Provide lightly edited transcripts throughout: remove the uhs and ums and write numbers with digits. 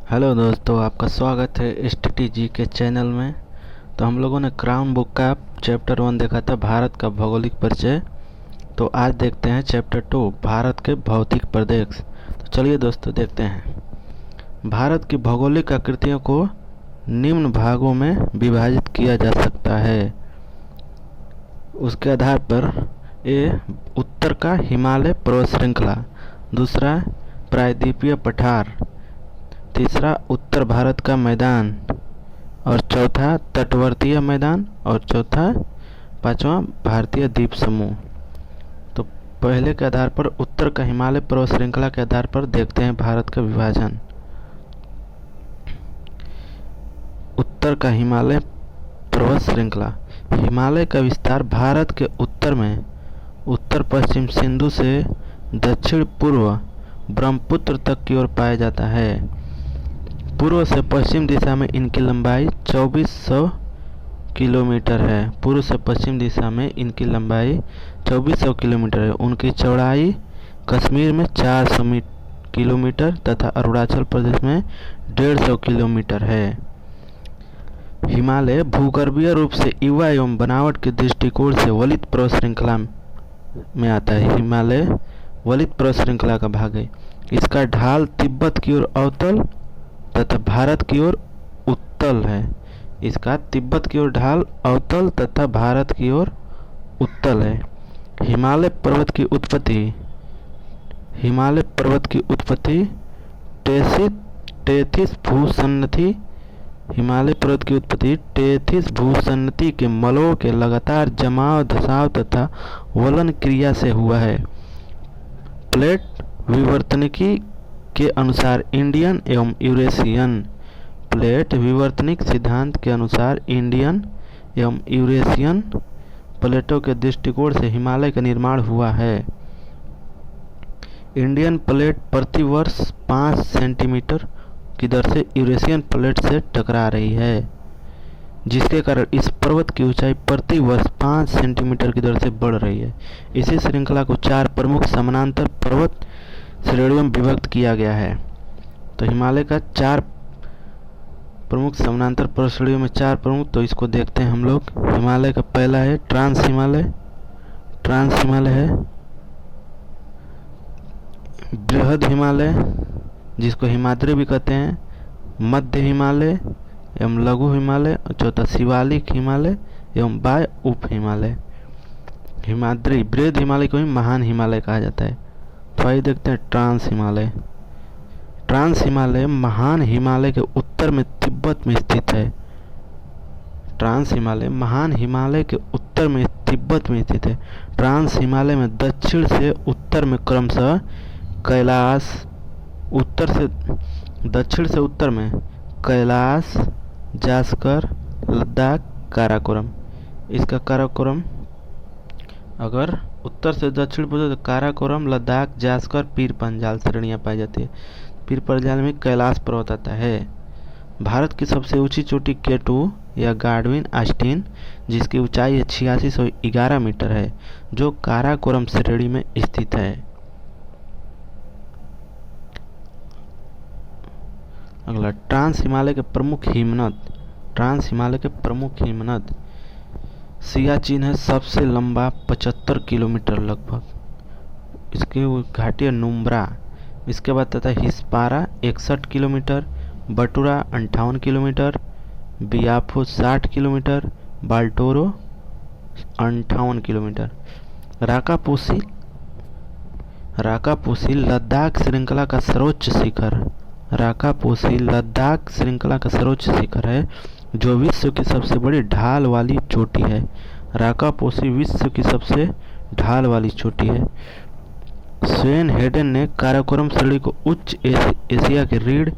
Hello दोस्तों, आपका स्वागत है एसटीटी के चैनल में। तो हम लोगों ने क्राउन बुक का चैप्टर 1 देखा था, भारत का भौगोलिक परिचय। तो आज देखते हैं चैप्टर 2, भारत के भौतिक प्रदेश। तो चलिए दोस्तों देखते हैं। भारत की भौगोलिक आकृतियों को निम्न भागों में विभाजित किया जा सकता है। उसके आधार पर ए उत्तर का हिमालय पर्वत श्रृंखला, दूसरा प्रायद्वीपीय पठार, तीसरा उत्तर भारत का मैदान, और चौथा तटवर्तीय मैदान, और पांचवा भारतीय द्वीप समूह। तो पहले के आधार पर उत्तर का हिमालय पर्वत श्रृंखला के आधार पर देखते हैं भारत का विभाजन। उत्तर का हिमालय पर्वत श्रृंखला। हिमालय का विस्तार भारत के उत्तर में उत्तर पश्चिम सिंधु से दक्षिण पूर्व ब्रह्मपुत्र तक की ओर पाया जाता है। पूर्व से पश्चिम दिशा में इनकी लंबाई 2400 किलोमीटर है। पूर्व से पश्चिम दिशा में इनकी लंबाई 2400 किलोमीटर है। उनकी चौड़ाई कश्मीर में 400 किलोमीटर तथा अरुणाचल प्रदेश में 150 किलोमीटर है। हिमालय भूगर्भीय रूप से युवा एवं बनावट के दृष्टिकोण से वलित पर्वत श्रृंखला में आता है। हिमालय वलित पर्वत श्रृंखला का भाग है। इसका ढाल तिब्बत की ओर अवतल तथा भारत की ओर उत्तल है। इसका तिब्बत की ओर ढाल अवतल तथा भारत की ओर उत्तल है। हिमालय पर्वत की उत्पत्ति टेथिस भूसन्नति हिमालय पर्वत की उत्पत्ति टेथिस भूसन्नति के मलबों के लगातार जमाव, धसाव तथा वलन क्रिया से हुआ है। प्लेट विवर्तनिकी के अनुसार इंडियन एवं यूरेशियन प्लेट विवर्तनिक सिद्धांत के अनुसार इंडियन एवं यूरेशियन प्लेटों के दृष्टिकोण से हिमालय का निर्माण हुआ है। इंडियन प्लेट प्रति वर्ष 5 सेंटीमीटर की दर से यूरेशियन प्लेट से टकरा रही है, जिसके कारण इस पर्वत की ऊंचाई प्रति वर्ष 5 सेंटीमीटर की दर से बढ़ रही है। इसी श्रृंखला को 4 प्रमुख समानांतर पर्वत श्रेणियों में विभक्त किया गया है। तो हिमालय का 4 प्रमुख समानांतर पर्वत श्रेणियों में 4 प्रमुख, तो इसको देखते हैं हम लोग। हिमालय का पहला है ट्रांस हिमालय है। बृहद हिमालय, जिसको हिमाद्री भी कहते हैं, मध्य हिमालय एवं लघु हिमालय, और चौथा शिवालिक हिमालय एवं बाह्य उप हिमालय। हिमाद्री बृहद हिमालय को ही महान हिमालय कहा जाता है। तो आइए देखते हैं ट्रांस हिमालय महान हिमालय के उत्तर में तिब्बत में स्थित है। ट्रांस हिमालय महान हिमालय के उत्तर में तिब्बत में स्थित है। ट्रांस हिमालय में दक्षिण से उत्तर में क्रमशः कैलाश, दक्षिण से उत्तर में कैलाश, जास्कर, लद्दाख, काराकोरम। इसका काराकोरम अगर उत्तर से दक्षिण पूछे तो काराकोरम, लद्दाख, जास्कर, पीर पंजाल श्रेणियाँ पाई जाती है। पीर पंजाल में कैलाश पर्वत आता है। भारत की सबसे ऊंची चोटी केटू या गाडविन आस्टीन, जिसकी ऊंचाई 8611 मीटर है, जो काराकोरम श्रेणी में स्थित है। अगला ट्रांस हिमालय के प्रमुख हिमनद सियाचिन है, सबसे लंबा 75 किलोमीटर लगभग। इसकी घाटी है नुम्ब्रा। इसके बाद आता है हिस्पारा 61 kilometre, Batura 58 kilometre, Biafo 60 kilometre, Baltoro 58 kilometre. Rakaposhi Ladakh श्रृंखला का सर्वोच्च शिखर है, जो विश्व की सबसे बड़ी ढाल वाली चोटी है। राकापोसी विश्व की सबसे ढाल वाली चोटी है। स्वेन हेडन ने काराकोरम श्रेणी को उच्च एशिया की रीढ़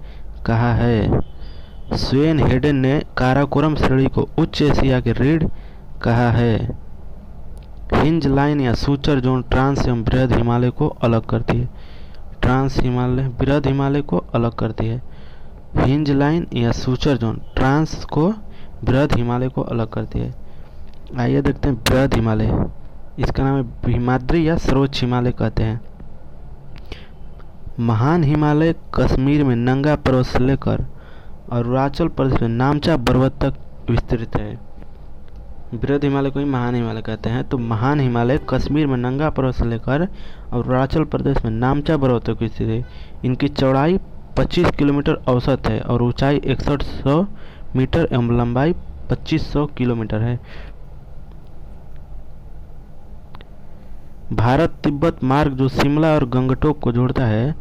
कहा है। हिंज लाइन या सूचर जोन ट्रांस एवं बृहद हिमालय को अलग करती है। बृहद हिमालय को अलग करती है। हिंज लाइन या सूचर जोन ट्रांस को बृहद हिमालय को अलग करती है। आइए देखते हैं बृहद हिमालय। इसका नाम है हिमाद्री या सर्वोच्च हिमालय कहते हैं। महान हिमालय कश्मीर में नंगा पर्वत से लेकर अरुणाचल प्रदेश में नामचा पर्वत तक विस्तृत है। बृहद हिमालय को ही महान हिमालय कहते हैं। तो महान हिमालय कश्मीर में नंगा पर्वत से लेकर अरुणाचल प्रदेश में नामचा पर्वत तक स्थित है। इनकी चौड़ाई 25 किलोमीटर औसत है और ऊंचाई 6100 मीटर एवं लंबाई 2500 किलोमीटर है। भारत तिब्बत मार्ग जो शिमला और गंगटोक को जोड़ता है,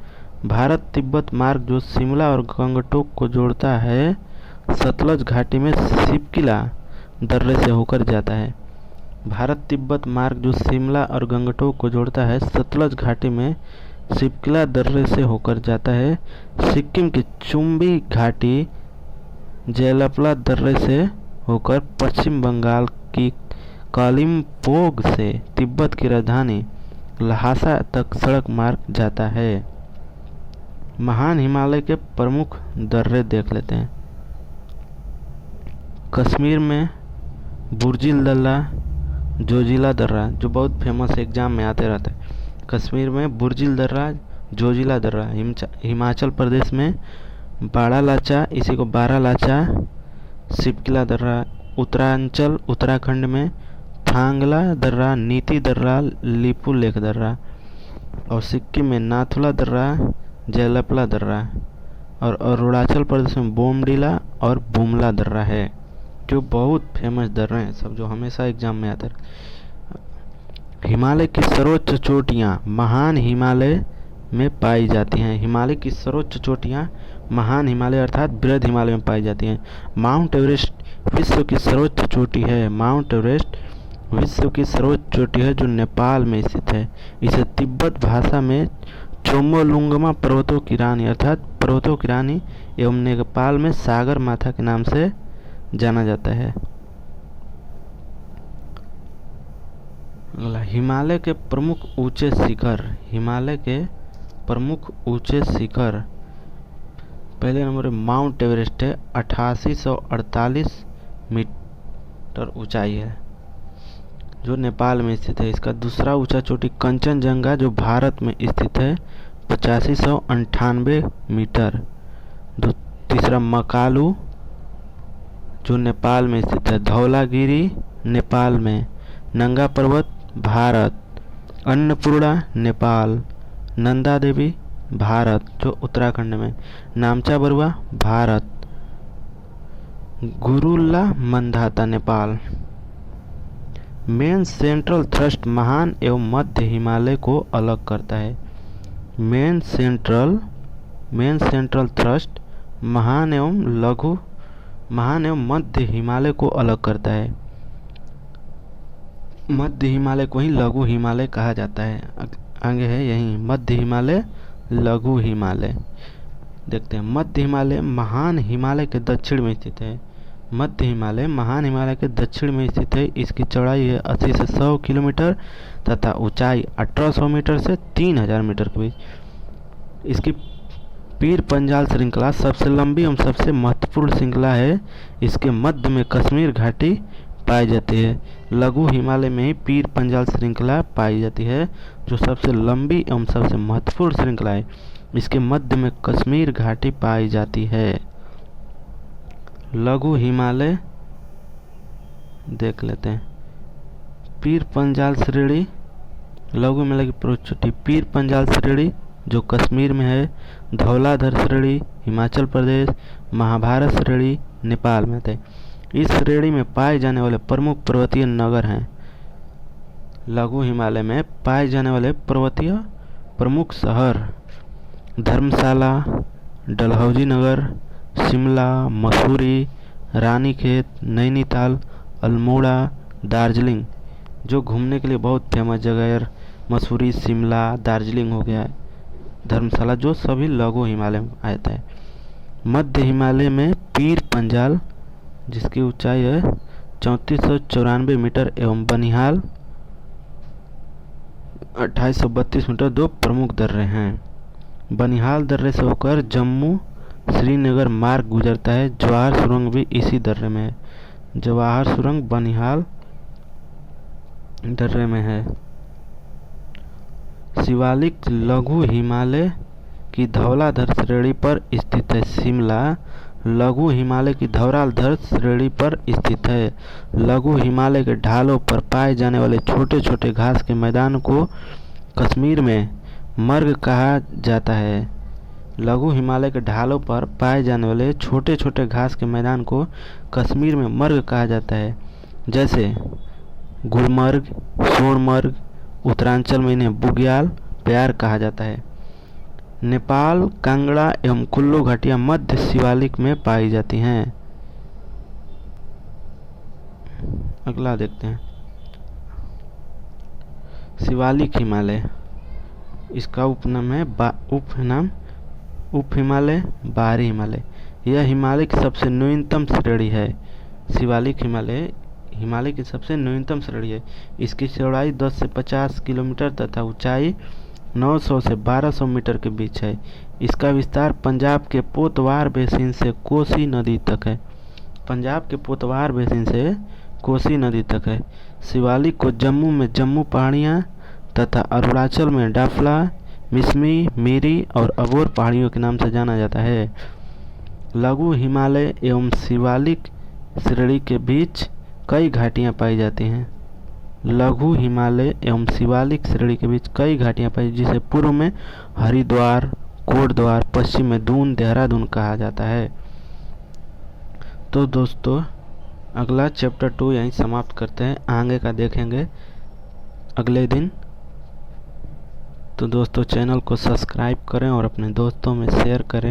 भारत तिब्बत मार्ग जो शिमला और गंगटोक को जोड़ता है, सतलज घाटी में शिपकिला दर्रे से होकर जाता है। भारत तिब्बत मार्ग जो शिमला और गंगटोक को जोड़ता है, सतलज घाटी में शिपकिला दर्रे से होकर जाता है। सिक्किम की चुम्बी घाटी जेलपला दर्रे से होकर पश्चिम बंगाल की कालिम्पोंग से तिब्बत की राजधानी ल्हासा तक सड़क मार्ग जाता है। महान हिमालय के प्रमुख दर्रे देख लेते हैं। कश्मीर में बुर्जिल दर्रा, जोजिला दर्रा, जो बहुत फेमस एग्जाम में आते रहता है। कश्मीर में बुर्जिल दर्रा, जोजिला दर्रा। हिमाचल प्रदेश में बाड़ालाचा, इसी को बारालाचा, शिपकिला दर्रा। उत्तरांचल उत्तराखंड में थांगला दर्रा, नीति दर्रा, लिपुलेख दर्रा। और सिक्किम में नाथुला दर्रा, जेलपला दर्रा। और अरुणाचल प्रदेश में बोमडिला और बुमला दर्रा है, जो बहुत फेमस दर्रे हैं सब, जो हमेशा एग्जाम में आते हैं। हिमालय की सर्वोच्च चोटियाँ महान हिमालय में पाई जाती हैं। हिमालय की सर्वोच्च चोटियाँ महान हिमालय अर्थात बृहद हिमालय में पाई जाती हैं। माउंट एवरेस्ट विश्व की सर्वोच्च चोटी है। माउंट एवरेस्ट विश्व की सर्वोच्च चोटी है, जो नेपाल में स्थित है। इसे तिब्बत भाषा में चोमोलुंगमा पर्वतों की रानी अर्थात पर्वतों की रानी एवं नेपाल में सागर माथा के नाम से जाना जाता है। हिमालय के प्रमुख ऊंचे शिखर। हिमालय के प्रमुख ऊंचे शिखर, पहले नंबर माउंट एवरेस्ट है, 8848 मीटर ऊंचाई है, जो नेपाल में स्थित है। इसका दूसरा ऊंचा चोटी कंचनजंगा, जो भारत में स्थित है, 8598 मीटर। तीसरा मकालू, जो नेपाल में स्थित है। धौलागिरी नेपाल में। नंगा पर्वत भारत। अन्नपूर्णा नेपाल। नंदा देवी भारत, जो उत्तराखंड में। Namcha Barwa Bharat. Gurla Mandhata Nepal. Main central thrust महान एवं मध्य हिमालय को अलग करता है। मेन सेंट्रल थ्रस्ट महान एवं मध्य हिमालय को अलग करता है। मध्य हिमालय को ही लघु हिमालय कहा जाता है। आगे है यही मध्य हिमालय, लघु हिमालय। देखते हैं। मध्य हिमालय महान हिमालय के दक्षिण में स्थित है। मध्य हिमालय महान हिमालय के दक्षिण में स्थित है। इसकी चौड़ाई है 80 से 100 किलोमीटर तथा ऊंचाई 1800 मीटर से 3000 मीटर के बीच। इसकी पीर पंजाल श्रृंखला सबसे लंबी एवं सबसे महत्वपूर्ण श्रृंखला है। इसके मध्य में कश्मीर घाटी पाई जाती है। लघु हिमालय में ही पीर पंजाल श्रृंखला पाई जाती है, जो सबसे लंबी एवं सबसे महत्वपूर्ण श्रृंखला है। इसके मध्य में कश्मीर घाटी पाई जाती है। लघु हिमालय देख लेते हैं। पीर पंजाल श्रेणी, लघु हिमालय की प्रमुख चोटी पीर पंजाल श्रेणी, जो कश्मीर में है। धौलाधर श्रेणी हिमाचल प्रदेश। महाभारत श्रेणी नेपाल में है। इस श्रेणी में पाए जाने वाले प्रमुख पर्वतीय नगर हैं। लघु हिमालय में पाए जाने वाले पर्वतीय प्रमुख शहर धर्मशाला, डलहौजी नगर, शिमला, मसूरी, रानीखेत, नैनीताल, अल्मोड़ा, दार्जिलिंग, जो घूमने के लिए बहुत फेमस जगह है। मसूरी, शिमला, दार्जिलिंग हो गया, धर्मशाला, जो सभी लघु हिमालय में आता है। मध्य हिमालय में पीर पंजाल, जिसकी ऊंचाई है 3494 मीटर एवं बनिहाल 2832 मीटर, दो प्रमुख दर्रे हैं। बनिहाल दर्रे से होकर जम्मू श्रीनगर मार्ग गुजरता है। जवाहर सुरंग भी इसी दर्रे में है। जवाहर सुरंग बनिहाल दर्रे में है। शिवालिक लघु हिमालय की धौलाधर श्रेणी पर स्थित है। शिमला लघु हिमालय की धौलाधर श्रेणी पर स्थित है। लघु हिमालय के ढालों पर पाए जाने वाले छोटे छोटे घास के मैदान को कश्मीर में मर्ग कहा जाता है। लघु हिमालय के ढालों पर पाए जाने वाले छोटे छोटे घास के मैदान को कश्मीर में मर्ग कहा जाता है, जैसे गुलमर्ग, सोनमर्ग। उत्तरांचल में इन्हें बुग्याल प्यार कहा जाता है। नेपाल कांगड़ा एवं कुल्लू घाटियां मध्य शिवालिक में पाई जाती हैं। अगला देखते हैं, शिवालिक हिमालय। इसका उपनाम है उप हिमालय, बाहरी हिमालय। यह हिमालय की सबसे न्यूनतम श्रेणी है। शिवालिक हिमालय की सबसे न्यूनतम श्रेणी है। इसकी चौड़ाई 10 से 50 किलोमीटर तथा ऊंचाई 900 से 1200 मीटर के बीच है। इसका विस्तार पंजाब के पोतवार बेसिन से कोसी नदी तक है। पंजाब के पोतवार बेसिन से कोसी नदी तक है। शिवालिक को जम्मू में जम्मू पहाड़ियाँ तथा अरुणाचल में डाफला, मिसमी, मीरी और अबोर पहाड़ियों के नाम से जाना जाता है। लघु हिमालय एवं शिवालिक श्रेणी के बीच कई घाटियाँ पाई जाती हैं। लघु हिमालय एवं शिवालिक श्रेणी के बीच कई घाटियाँ पाई, जिसे पूर्व में हरिद्वार, कोटद्वार, पश्चिम में दून, देहरादून कहा जाता है। तो दोस्तों, अगला चैप्टर 2 यहीं समाप्त करते हैं। आगे का देखेंगे अगले दिन। तो दोस्तों, चैनल को सब्सक्राइब करें और अपने दोस्तों में शेयर करें।